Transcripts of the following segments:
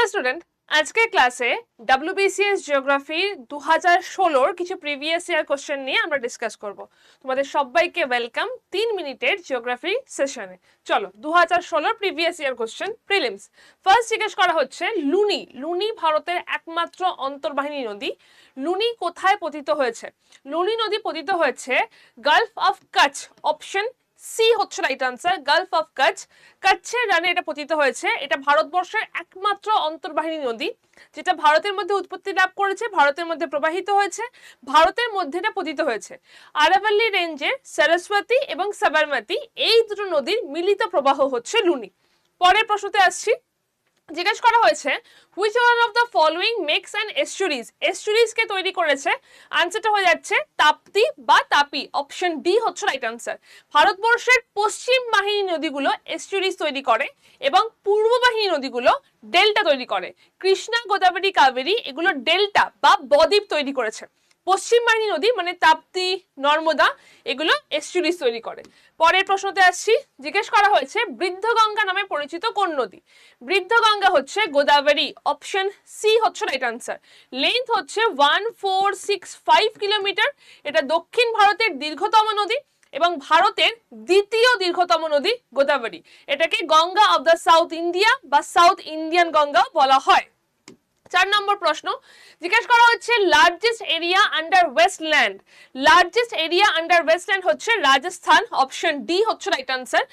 Hello student, আজকের ক্লাসে WBCS জিওগ্রাফির 2016 কিছু প্রিভিয়াস ইয়ার কোশ্চেন নিয়ে আমরা ডিসকাস করব। তোমাদের সবাইকে ওয়েলকাম 3 মিনিটের জিওগ্রাফি সেশনে। চলো 2016 previous year question prelims. First জিজ্ঞেস করা হচ্ছে লুনি। লুনি ভারতের একমাত্র অন্তর্বাহিনী নদী। লুনি কোথায় পতিত হয়েছে? লুনি নদী পতিত হয়েছে gulf of Kutch. Option C হচ্ছে right answer, gulf of Kutch. কচ্ছের রানে এটা পতিত হয়েছে। এটা ভারতবর্ষের একমাত্র অন্তর্বাহিনী নদী যেটা ভারতের মধ্যে উৎপত্তি লাভ করেছে, ভারতের মধ্যে প্রবাহিত হয়েছে, ভারতের মধ্যে এটা পতিত হয়েছে। আরাভাল্লি রেঞ্জের সরস্বতী এবং সাবরমতী এই দুটো নদীর মিলিত প্রবাহ হচ্ছে লুনি। পরের প্রশ্নতে আসছি। জিজ্ঞেস করা হয়েছে which one of the following makes an estuaries. Estuaries কে তৈরি করেছে? আনসারটা হয়ে যাচ্ছে তাপ্তি বা তাপি। অপশন ডি হচ্ছে রাইট আনসার। ভারতবর্ষের পশ্চিম বাহিনী নদীগুলো এস্টুরিজ তৈরি করে এবং পূর্ব বাহিনী নদীগুলো ডেল্টা তৈরি করে। কৃষ্ণা, গোদাবরী, কাবেরী এগুলো ডেল্টা বা বদ্বীপ তৈরি করেছে। পশ্চিম বাহিনী নদী মানে তাপ্তি, নর্মদা এগুলো এস্টুরিজ তৈরি করে। পরের প্রশ্নতে আসছি। জিজ্ঞেস করা হয়েছে বৃদ্ধগঙ্গা নামে পরিচিত কোন নদী? বৃদ্ধগঙ্গা হচ্ছে গোদাবরী। অপশন সি হচ্ছে রাইট আনসার। লেন্থ হচ্ছে 1465 কিলোমিটার। এটা দক্ষিণ ভারতের দীর্ঘতম নদী এবং ভারতের দ্বিতীয় দীর্ঘতম নদী গোদাবরী। এটাকে Ganga of the south India বা সাউথ ইন্ডিয়ান গঙ্গা বলা হয়। 4 নম্বর প্রশ্ন জিজ্ঞেস করা হচ্ছে largest area under wasteland. Largest area under wasteland হচ্ছে রাজস্থান। অপশন ডি হচ্ছে রাইট আনসার।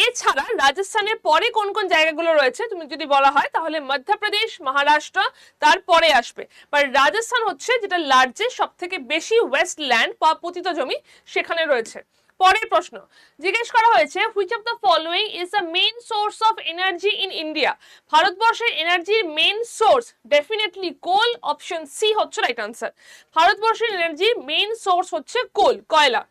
এছাড়া রাজস্থানের পরে কোন কোন জায়গাগুলো রয়েছে তুমি যদি বলা হয় তাহলে মধ্যপ্রদেশ, মহারাষ্ট্র তারপরে আসবে। বাট রাজস্থান হচ্ছে যেটা লার্জেস্ট, সব থেকে বেশি ওয়েস্টল্যান্ড বা পতিত জমি সেখানে রয়েছে। পরের প্রশ্ন জিজ্ঞেস করা হয়েছে which of the following is the main source of energy in India. ভারতবর্ষের এনার্জির মেইন সোর্স ডেফিনেটলি কোল। অপশন সি হচ্ছে রাইট আনসার। ভারতবর্ষের এনার্জির মেইন সোর্স হচ্ছে কোল, কয়লা।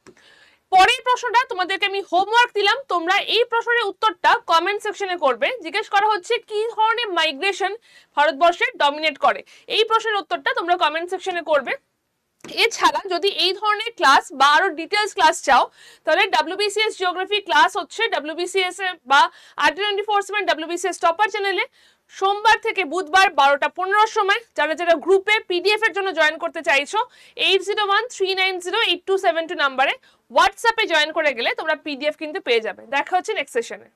পরের প্রশ্নটা তোমাদেরকে আমি হোমওয়ার্ক দিলাম, তোমরা এই প্রশ্নের উত্তরটা কমেন্ট সেকশনে করবে। জিজ্ঞেস করা হচ্ছে কি ধরনের মাইগ্রেশন ভারতবর্ষে ডমিনেট করে। এই প্রশ্নের উত্তরটা তোমরা কমেন্ট সেকশনে করবে। এছাড়া যদি এই ধরনের ক্লাস বা আরো ডিটেলস ক্লাস চাও তাহলে WBCS জিওগ্রাফি ক্লাস হচ্ছে WBCS বা RT24/7 WBCS টপার চ্যানেলে সোমবার থেকে বুধবার 12টা 15 সময়। যারা যারা গ্রুপে PDF এর জন্য জয়েন করতে চাইছো 8013908272 নাম্বারে হোয়াটসঅ্যাপে জয়েন করে গেলে তোমরা PDF কিন্তু পেয়ে যাবে। দেখা হচ্ছে নেক্সট সেশনে।